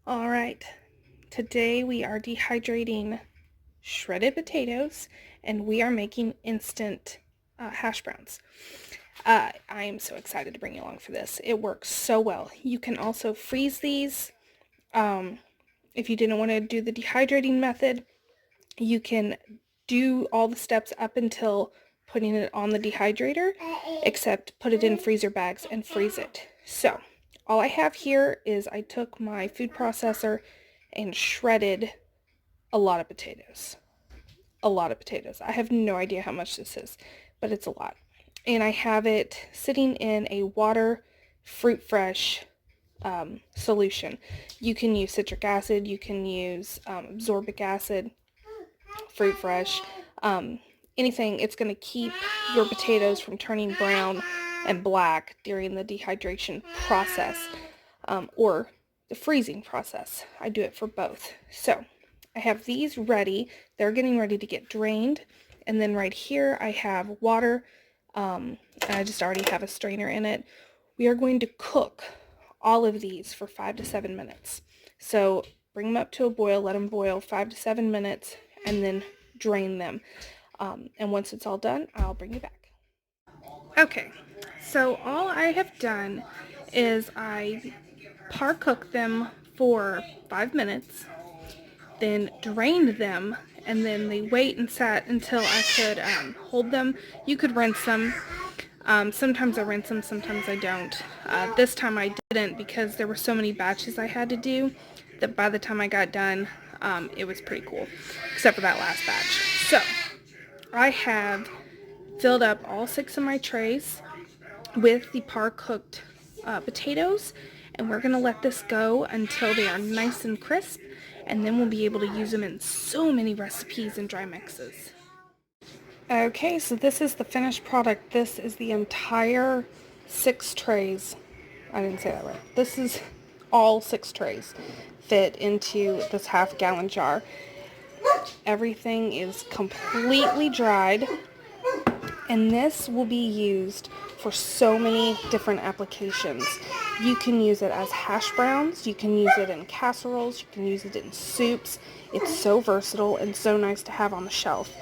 All right, today we are dehydrating shredded potatoes and we are making instant hash browns. I am so excited to bring you along for this. It works so well. You can also freeze these. If you didn't want to do the dehydrating method, you can do all the steps up until putting it on the dehydrator, except put it in freezer bags and freeze it. So all I have here is I took my food processor and shredded a lot of potatoes. A lot of potatoes. I have no idea how much this is, but it's a lot. And I have it sitting in a water fruit fresh solution. You can use citric acid, you can use absorbic acid, fruit fresh, anything. It's going to keep your potatoes from turning brown and black during the dehydration process or the freezing process. I do it for both. So I have these ready. They're getting ready to get drained. And then right here I have water, and I just already have a strainer in it. We are going to cook all of these for 5 to 7 minutes. So bring them up to a boil, let them boil 5 to 7 minutes, and then drain them. And once it's all done, I'll bring you back. Okay, so all I have done is I par cooked them for 5 minutes, then drained them, and then they wait and sat until I could hold them. You could rinse them. Sometimes I rinse them, sometimes I don't. This time I didn't because there were so many batches I had to do that by the time I got done, it was pretty cool, except for that last batch. So I have filled up all 6 of my trays with the par cooked potatoes, and we're going to let this go until they are nice and crisp, and then we'll be able to use them in so many recipes and dry mixes. Okay, so this is the finished product. This is the entire 6 trays. I didn't say that right. This is all 6 trays fit into this half-gallon jar. Everything is completely dried, and this will be used for so many different applications. You can use it as hash browns, you can use it in casseroles, you can use it in soups. It's so versatile and so nice to have on the shelf.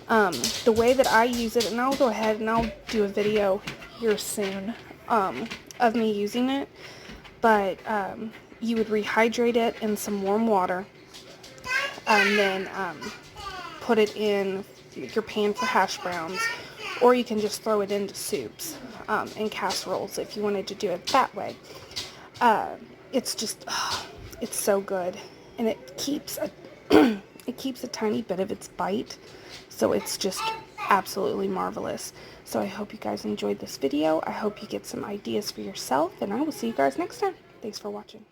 The way that I use it, and I'll go ahead and I'll do a video here soon of me using it, but you would rehydrate it in some warm water, and then put it in your pan for hash browns, or you can just throw it into soups and casseroles if you wanted to do it that way. It's just, it's so good, and it keeps a it keeps a tiny bit of its bite, so it's just absolutely marvelous. So I hope you guys enjoyed this video. I hope you get some ideas for yourself, and I will see you guys next time. Thanks for watching.